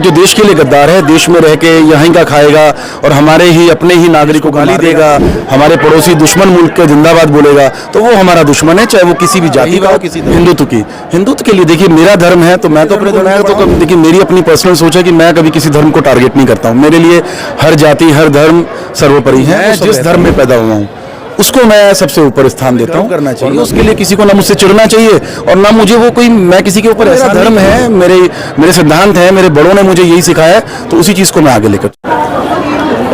जो देश के लिए गद्दार है, देश में रह के यहीं का खाएगा और हमारे ही अपने ही नागरिकों को गाली देगा, हमारे पड़ोसी दुश्मन मुल्क के जिंदाबाद बोलेगा, तो वो हमारा दुश्मन है, चाहे वो किसी भी जाति का हो, किसी हिंदुत्व के लिए। देखिए मेरा धर्म है तो मैं तो अपने धर्म तो देखिए मेरी अपनी पर्सनल सोच है कि मैं कभी किसी धर्म को टारगेट नहीं करता हूँ। मेरे लिए हर जाति हर धर्म सर्वोपरि है। जिस धर्म में पैदा हुआ हूँ उसको मैं सबसे ऊपर स्थान देता हूँ। करना चाहिए उसके लिए किसी को ना मुझसे चिढ़ना चाहिए और ना मुझे वो कोई, मैं किसी के ऊपर, ऐसा धर्म है, मेरे सिद्धांत हैं, मेरे बड़ों ने मुझे यही सिखाया है, तो उसी चीज़ को मैं आगे लेकर।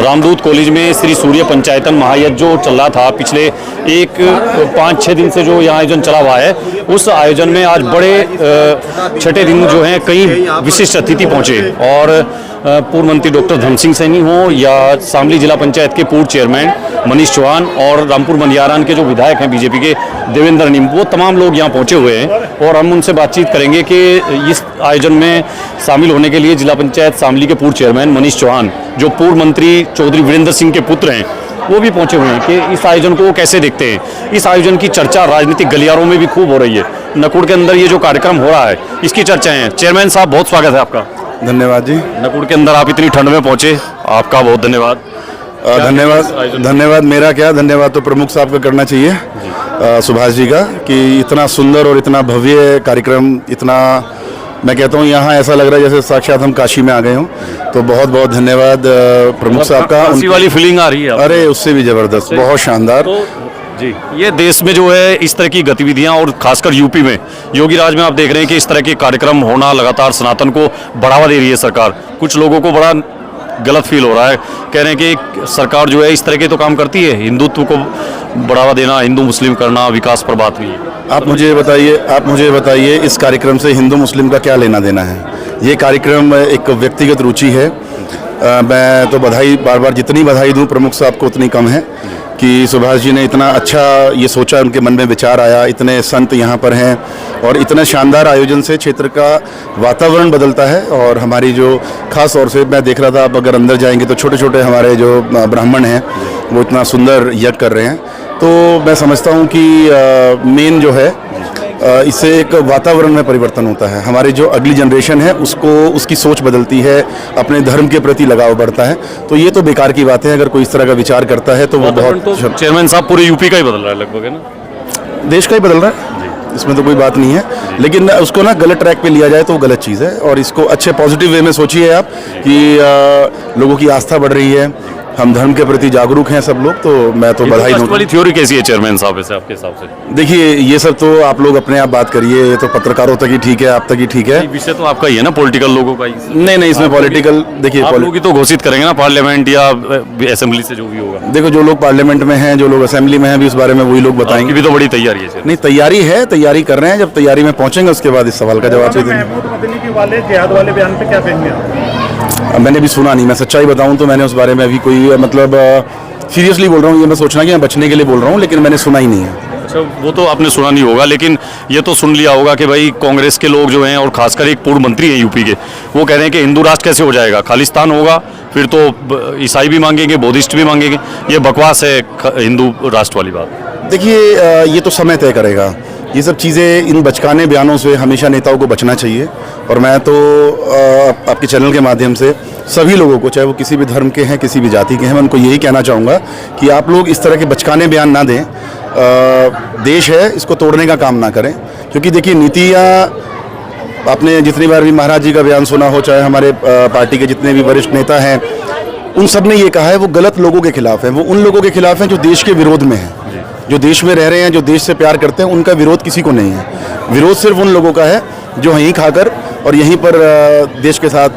रामदूत कॉलेज में श्री सूर्य पंचायतन महायज्ञ जो चल रहा था पिछले 5-6 दिन से, जो यहाँ आयोजन चला हुआ है, उस आयोजन में आज बड़े छठे दिन जो हैं कई विशिष्ट अतिथि पहुँचे और पूर्व मंत्री डॉक्टर धर्म सिंह सैनी हो या शामली जिला पंचायत के पूर्व चेयरमैन मनीष चौहान और रामपुर मंडियारान के जो विधायक हैं बीजेपी के देवेंद्र नीम, वो तमाम लोग यहाँ पहुँचे हुए हैं और हम उनसे बातचीत करेंगे कि इस आयोजन में शामिल होने के लिए जिला पंचायत शामली के पूर्व चेयरमैन मनीष चौहान, जो पूर्व मंत्री चौधरी वीरेंद्र सिंह के पुत्र हैं, वो भी पहुंचे हुए हैं कि इस आयोजन को कैसे देखते हैं। इस आयोजन की चर्चा राजनीतिक गलियारों में भी खूब हो रही है। नकुड़ के अंदर ये जो कार्यक्रम हो रहा है इसकी चर्चाएं हैं। चेयरमैन साहब, बहुत स्वागत है आपका। धन्यवाद जी। नकुड़ के अंदर आप इतनी ठंड में पहुंचे, आपका बहुत धन्यवाद। धन्यवाद मेरा क्या, धन्यवाद तो प्रमुख साहब का करना चाहिए, सुभाष जी का, कि इतना सुंदर और इतना भव्य कार्यक्रम, इतना, मैं कहता हूँ यहाँ ऐसा लग रहा है जैसे साक्षात हम काशी में आ गए हों। तो बहुत बहुत धन्यवाद प्रमुख साहब का। उसी वाली फीलिंग आ रही है? अरे उससे भी जबरदस्त, बहुत शानदार। जी, ये देश में जो है इस तरह की गतिविधियां और खासकर यूपी में योगी राज में आप देख रहे हैं कि इस तरह के कार्यक्रम होना लगातार सनातन को बढ़ावा दे रही है सरकार। कुछ लोगों को बड़ा गलत फील हो रहा है, कह रहे हैं कि सरकार जो है इस तरह के तो काम करती है, हिंदुत्व को बढ़ावा देना, हिंदू मुस्लिम करना, विकास पर बात हुई है। आप मुझे बताइए इस कार्यक्रम से हिंदू मुस्लिम का क्या लेना देना है? ये कार्यक्रम एक व्यक्तिगत रुचि है। मैं तो बधाई, बार बार जितनी बधाई दूं प्रमुख साहब को उतनी कम है कि सुभाष जी ने इतना अच्छा ये सोचा, उनके मन में विचार आया, इतने संत यहाँ पर हैं और इतने शानदार आयोजन से क्षेत्र का वातावरण बदलता है। और हमारी जो खास तौर से मैं देख रहा था, आप अगर अंदर जाएंगे तो छोटे छोटे हमारे जो ब्राह्मण हैं वो इतना सुंदर यज्ञ कर रहे हैं। तो मैं समझता हूँ कि मेन जो है इससे एक वातावरण में परिवर्तन होता है। हमारी जो अगली जनरेशन है उसको, उसकी सोच बदलती है, अपने धर्म के प्रति लगाव बढ़ता है। तो ये तो बेकार की बात है अगर कोई इस तरह का विचार करता है तो वो बहुत। तो चेयरमैन साहब, पूरे यूपी का ही बदल रहा है लगभग, है ना? देश का ही बदल रहा है, इसमें तो कोई बात नहीं है, लेकिन उसको ना गलत ट्रैक पे लिया जाए तो वो गलत चीज़ है। और इसको अच्छे पॉजिटिव वे में सोचिए आप कि लोगों की आस्था बढ़ रही है, हम धर्म के प्रति जागरूक हैं सब लोग। तो मैं तो बधाई दूं। वाली थ्योरी कैसी है चेयरमैन साहब वैसे आपके हिसाब से? देखिए ये सब तो आप लोग अपने आप बात करिए, ये तो पत्रकारों तक ही ठीक है, आप तक ही ठीक है। विषय तो आपका ही है ना, पॉलिटिकल लोगों का ही। नहीं, इसमें पॉलिटिकल, देखिए आप लोग ही तो घोषित करेंगे ना पार्लियामेंट या असेंबली से, जो भी होगा। देखो जो लोग पार्लियामेंट में हैं, जो लोग असेंबली में हैं, भी उस बारे में वही लोग बताएंगे। भी तो बड़ी तैयारी है। नहीं, तैयारी कर रहे हैं, जब तैयारी में पहुंचेंगे उसके बाद इस सवाल का जवाब देंगे। जिहाद वाले बयान पे क्या कहेंगे? मैंने भी सुना नहीं, मैं सच्चाई बताऊं तो मैंने उस बारे में अभी कोई, मतलब सीरियसली बोल रहा हूँ, ये मैं सोचना कि मैं बचने के लिए बोल रहा हूँ, लेकिन मैंने सुना ही नहीं है। अच्छा, वो तो आपने सुना नहीं होगा, लेकिन ये तो सुन लिया होगा कि भाई कांग्रेस के लोग जो हैं और खासकर एक पूर्व मंत्री हैं यूपी के, वो कह रहे हैं कि हिंदू राष्ट्र कैसे हो जाएगा, खालिस्तान होगा, फिर तो ईसाई भी मांगेंगे, बौद्धिस्ट भी मांगेंगे। ये बकवास है हिंदू राष्ट्र वाली बात। देखिए ये तो समय तय करेगा। ये सब चीज़ें, इन बचकाने बयानों से हमेशा नेताओं को बचना चाहिए। और मैं तो आपके चैनल के माध्यम से सभी लोगों को, चाहे वो किसी भी धर्म के हैं, किसी भी जाति के हैं, मैं उनको यही कहना चाहूँगा कि आप लोग इस तरह के बचकाने बयान ना दें। देश है, इसको तोड़ने का काम ना करें, क्योंकि देखिए नीतियाँ, आपने जितनी बार भी महाराज जी का बयान सुना हो, चाहे हमारे पार्टी के जितने भी वरिष्ठ नेता हैं, उन सब ने ये कहा है वो गलत लोगों के खिलाफ है, वो उन लोगों के खिलाफ हैं जो देश के विरोध में हैं, जो देश में रह रहे हैं, जो देश से प्यार करते हैं। उनका विरोध किसी को नहीं है। विरोध सिर्फ उन लोगों का है जो यहीं खाकर और यहीं पर देश के साथ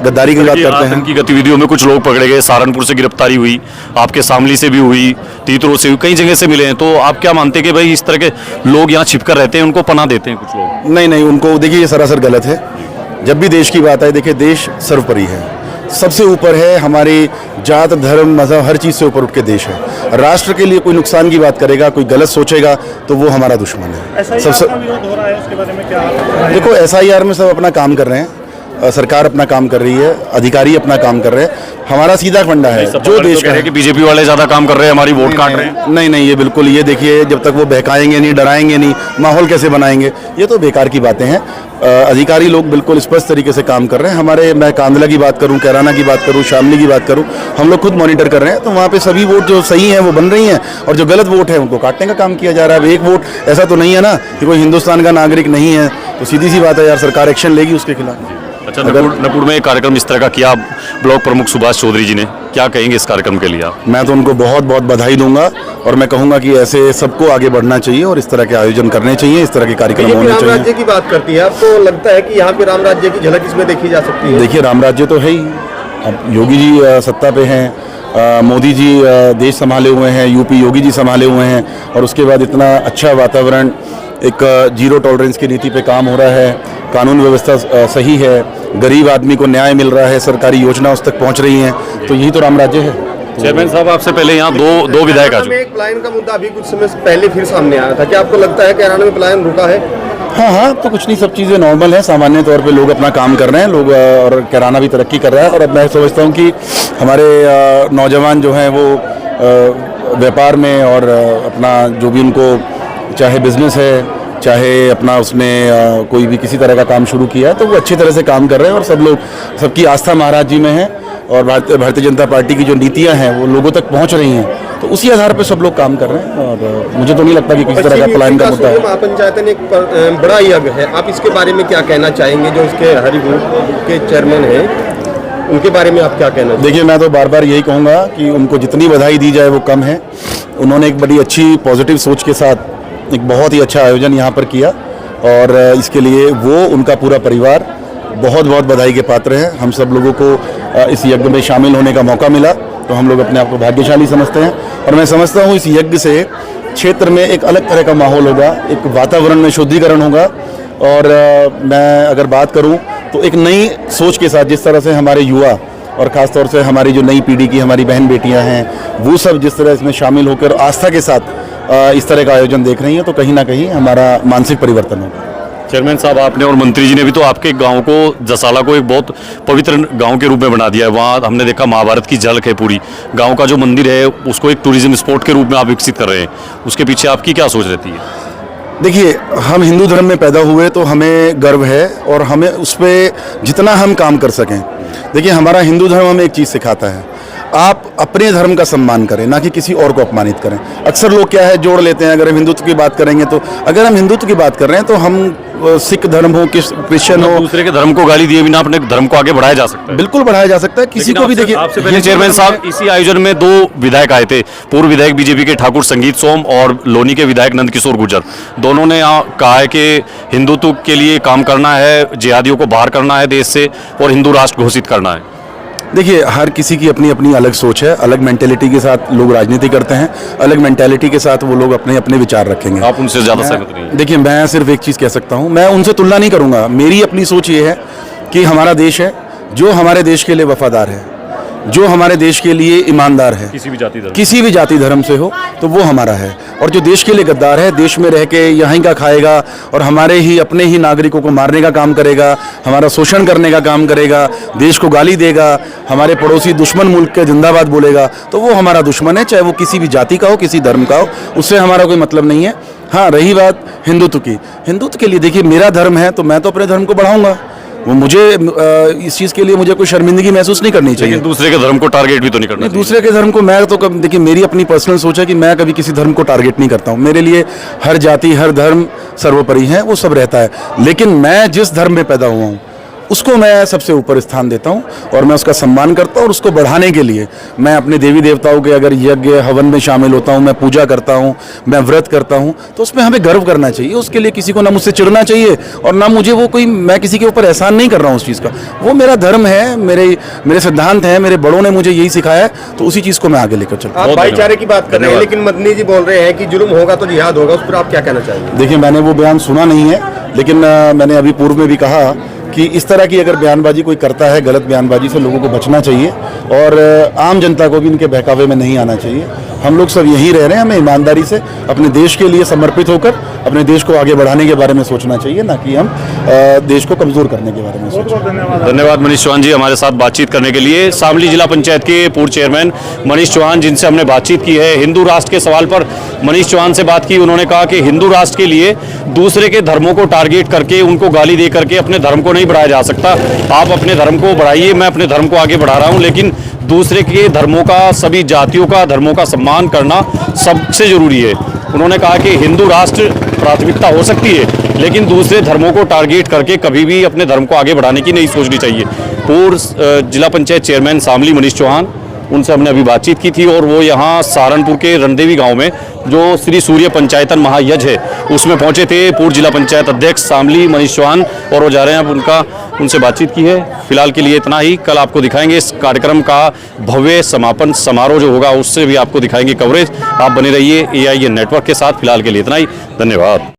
गद्दारी की बात करते हैं। की गतिविधियों में कुछ लोग पकड़े गए, सहारनपुर से गिरफ्तारी हुई, आपके शामली से भी हुई, तीतरो से हुई, कई जगह से मिले हैं। तो आप क्या मानते हैं कि भाई इस तरह के लोग यहाँ छिपकर रहते हैं, उनको पनाह देते हैं कुछ लोग? नहीं, उनको देखिए ये सरासर गलत है। जब भी देश की बात है, देखिए देश सर्वोपरि है, सबसे ऊपर है, हमारी जात धर्म मजहब हर चीज़ से ऊपर उठ के देश है। राष्ट्र के लिए कोई नुकसान की बात करेगा, कोई गलत सोचेगा तो वो हमारा दुश्मन है। सबसे विरोध हो रहा है, उसके बारे में क्या? देखो SIR में सब अपना काम कर रहे हैं। सरकार अपना काम कर रही है, अधिकारी अपना काम कर रहे हैं। हमारा सीधा फंडा है जो देश का है कि बीजेपी वाले ज्यादा काम कर रहे हैं, हमारी वोट काट रहे हैं। नहीं नहीं, ये बिल्कुल, ये देखिए, जब तक वो बहकाएंगे नहीं, डराएंगे नहीं, माहौल कैसे बनाएंगे, ये तो बेकार की बातें हैं। अधिकारी लोग बिल्कुल स्पष्ट तरीके से काम कर रहे हैं। हमारे, मैं कांदला की बात करूं, कैराना की बात करूं, शामली की बात करूं, हम लोग खुद मॉनिटर कर रहे हैं, तो वहाँ पे सभी वोट जो सही हैं वो बन रही हैं, और जो गलत वोट है उनको काटने का काम किया जा रहा है। अब एक वोट ऐसा तो नहीं है ना कि कोई हिंदुस्तान का नागरिक नहीं है, तो सीधी सी बात है यार, सरकार एक्शन लेगी उसके खिलाफ। अच्छा, नकुड़ में एक कार्यक्रम इस तरह का किया ब्लॉक प्रमुख सुभाष चौधरी जी ने, क्या कहेंगे इस कार्यक्रम के लिए आप? मैं तो उनको बहुत बहुत बधाई दूंगा, और मैं कहूंगा कि ऐसे सबको आगे बढ़ना चाहिए और इस तरह के आयोजन करने चाहिए, इस तरह के कार्यक्रम होने राम चाहिए। राज्य की बात करती है, आपको लगता है कि यहाँ पे राम राज्य की झलक इसमें देखी जा सकती है? देखिए, राम राज्य तो है ही। अब योगी जी सत्ता पे हैं, मोदी जी देश संभाले हुए हैं, यूपी योगी जी संभाले हुए हैं, और उसके बाद इतना अच्छा वातावरण, एक जीरो टॉलरेंस की नीति पे काम हो रहा है, कानून व्यवस्था सही है, गरीब आदमी को न्याय मिल रहा है, सरकारी योजना उस तक पहुंच रही हैं, तो यही तो राम राज्य है। चेयरमैन साहब, आपसे पहले यहाँ दो विधायक आ चुके हैं। एक पलायन का मुद्दा अभी कुछ समय पहले फिर सामने आया था, क्या आपको लगता है कि कैराना में पलायन रुका है? हाँ हाँ, तो कुछ नहीं, सब चीज़ें नॉर्मल हैं, सामान्य तौर पे लोग अपना काम कर रहे हैं, लोग, और कैराना भी तरक्की कर रहा है। और अब मैं समझता हूँ कि हमारे नौजवान जो हैं वो व्यापार में और अपना जो भी उनको, चाहे बिजनेस है, चाहे अपना उसने कोई भी किसी तरह का काम शुरू किया है, तो वो अच्छी तरह से काम कर रहे हैं, और सब लोग, सबकी आस्था महाराज जी में है, और भारतीय जनता पार्टी की जो नीतियां हैं वो लोगों तक पहुंच रही हैं, तो उसी आधार पर सब लोग काम कर रहे हैं। और मुझे तो नहीं लगता कि किसी तरह का पलायन का मुद्दा है। महापंचायतन एक बड़ा यज्ञ है, आप इसके बारे में क्या कहना चाहेंगे? जो इसके हरिगुट के चेयरमैन हैं, उनके बारे में आप क्या कहना चाहेंगे? देखिए, मैं तो बार बार यही कहूँगा कि उनको जितनी बधाई दी जाए वो कम है। उन्होंने एक बड़ी अच्छी पॉजिटिव सोच के साथ एक बहुत ही अच्छा आयोजन यहाँ पर किया, और इसके लिए वो, उनका पूरा परिवार बहुत बहुत बधाई के पात्र है। हम सब लोगों को इस यज्ञ में शामिल होने का मौका मिला, तो हम लोग अपने आप को भाग्यशाली समझते हैं। और मैं समझता हूँ इस यज्ञ से क्षेत्र में एक अलग तरह का माहौल होगा, एक वातावरण में शुद्धिकरण होगा, और मैं अगर बात करूँ तो एक नई सोच के साथ, जिस तरह से हमारे युवा और ख़ासतौर से हमारी जो नई पीढ़ी की हमारी बहन बेटियां हैं, वो सब जिस तरह इसमें शामिल होकर आस्था के साथ इस तरह का आयोजन देख रही हैं, तो कहीं ना कहीं हमारा मानसिक परिवर्तन होगा। चेयरमैन साहब, आपने और मंत्री जी ने भी तो आपके गांव को, जसाला को, एक बहुत पवित्र गांव के रूप में बना दिया है। वहाँ हमने देखा महाभारत की झलक है पूरी। गांव का जो मंदिर है उसको एक टूरिज्म स्पॉट के रूप में आप विकसित कर रहे हैं, उसके पीछे आपकी क्या सोच रहती है? देखिए, हम हिंदू धर्म में पैदा हुए तो हमें गर्व है, और हमें उस पर जितना हम काम कर सकें। देखिए, हमारा हिंदू धर्म हमें एक चीज़ सिखाता है, आप अपने धर्म का सम्मान करें, ना कि किसी और को अपमानित करें। अक्सर लोग क्या है, जोड़ लेते हैं, अगर हम हिंदुत्व की बात करेंगे तो, अगर हम हिंदुत्व की बात कर रहे हैं तो हम सिख धर्म हो, क्रिश्चियन हो, दूसरे के धर्म को गाली दिए बिना अपने धर्म को आगे बढ़ाया जा सकता है। बिल्कुल बढ़ाया जा सकता है, किसी को भी। देखिए, आपसे पहले चेयरमैन साहब, इसी आयोजन में 2 विधायक आए थे, पूर्व विधायक बीजेपी के ठाकुर संगीत सोम और लोनी के विधायक नंदकिशोर गुर्जर। दोनों ने कहा है कि हिंदुत्व के लिए काम करना है, जिहादियों को बाहर करना है देश से, और हिंदू राष्ट्र घोषित करना है। देखिए, हर किसी की अपनी अपनी अलग सोच है, अलग मेंटेलिटी के साथ लोग राजनीति करते हैं, अलग मेंटेलिटी के साथ वो लोग अपने अपने विचार रखेंगे। आप उनसे ज़्यादा सहमत नहीं हैं? देखिए, मैं सिर्फ एक चीज़ कह सकता हूँ, मैं उनसे तुलना नहीं करूँगा। मेरी अपनी सोच ये है कि हमारा देश है, जो हमारे देश के लिए वफादार है, जो हमारे देश के लिए ईमानदार है, किसी भी जाति धर्म से हो, तो वो हमारा है। और जो देश के लिए गद्दार है, देश में रह के यहीं का खाएगा और हमारे ही अपने ही नागरिकों को मारने का काम करेगा, हमारा शोषण करने का काम करेगा, देश को गाली देगा, हमारे पड़ोसी दुश्मन मुल्क के जिंदाबाद बोलेगा, तो वो हमारा दुश्मन है, चाहे वो किसी भी जाति का हो, किसी धर्म का हो, उससे हमारा कोई मतलब नहीं है। हाँ, रही बात हिंदुत्व की, हिंदुत्व के लिए देखिए, मेरा धर्म है तो मैं तो अपने धर्म को बढ़ाऊंगा। वो मुझे इस चीज़ के लिए मुझे कोई शर्मिंदगी महसूस नहीं करनी चाहिए। दूसरे के धर्म को टारगेट भी तो नहीं करना चाहिए। दूसरे के धर्म को मैं तो देखिए, मेरी अपनी पर्सनल सोच है कि मैं कभी किसी धर्म को टारगेट नहीं करता हूँ। मेरे लिए हर जाति, हर धर्म सर्वोपरि है, वो सब रहता है। लेकिन मैं जिस धर्म में पैदा हुआ हूँ उसको मैं सबसे ऊपर स्थान देता हूँ, और मैं उसका सम्मान करता हूँ। और उसको बढ़ाने के लिए मैं अपने देवी देवताओं के अगर यज्ञ हवन में शामिल होता हूँ, मैं पूजा करता हूँ, मैं व्रत करता हूँ, तो उसमें हमें गर्व करना चाहिए। उसके लिए किसी को ना मुझसे चिढ़ना चाहिए, और ना मुझे वो कोई, मैं किसी के ऊपर एहसान नहीं कर रहा हूँ उस चीज़ का। वो मेरा धर्म है, मेरे सिद्धांत हैं, मेरे बड़ों ने मुझे यही सिखाया है, तो उसी चीज़ को मैं आगे लेकर चलता हूँ। आप भाईचारे की बात कर रहे हैं, लेकिन मदनी जी बोल रहे हैं कि जुल्म होगा तो जिहाद होगा, उस पर आप क्या कहना चाहेंगे? देखिए, मैंने वो बयान सुना नहीं है, लेकिन मैंने अभी पूर्व में भी कहा कि इस तरह की अगर बयानबाजी कोई करता है, गलत बयानबाजी से लोगों को बचना चाहिए, और आम जनता को भी इनके बहकावे में नहीं आना चाहिए। हम लोग सब यहीं रह रहे हैं, हमें ईमानदारी से अपने देश के लिए समर्पित होकर अपने देश को आगे बढ़ाने के बारे में सोचना चाहिए, ना कि हम देश को कमज़ोर करने के बारे में सोचें। बहुत धन्यवाद। धन्यवाद मनीष चौहान जी हमारे साथ बातचीत करने के लिए। शामली जिला पंचायत के पूर्व चेयरमैन मनीष चौहान जिनसे हमने बातचीत की है। हिंदू राष्ट्र के सवाल पर मनीष चौहान से बात की। उन्होंने कहा कि हिंदू राष्ट्र के लिए दूसरे के धर्मों को टारगेट करके उनको गाली दे करके अपने धर्म को नहीं बढ़ाया जा सकता। आप अपने धर्म को बढ़ाइए, मैं अपने धर्म को आगे बढ़ा रहा हूँ, लेकिन दूसरे के धर्मों का, सभी जातियों का, धर्मों का सम्मान करना सबसे जरूरी है। उन्होंने कहा कि हिंदू राष्ट्र प्राथमिकता हो सकती है, लेकिन दूसरे धर्मों को टारगेट करके कभी भी अपने धर्म को आगे बढ़ाने की नहीं सोचनी चाहिए। पूर्व जिला पंचायत चेयरमैन शामली मनीष चौहान, उनसे हमने अभी बातचीत की थी और वो यहाँ सहारनपुर के रणदेवी गांव में जो श्री सूर्य पंचायतन महायज्ञ है उसमें पहुंचे थे पूर्व जिला पंचायत अध्यक्ष शामली मनीष चौहान, और वो जा रहे हैं। अब उनसे बातचीत की है। फिलहाल के लिए इतना ही। कल आपको दिखाएंगे इस कार्यक्रम का भव्य समापन समारोह जो होगा, उससे भी आपको दिखाएंगे कवरेज। आप बने रहिए AIN नेटवर्क के साथ। फिलहाल के लिए इतना ही। धन्यवाद।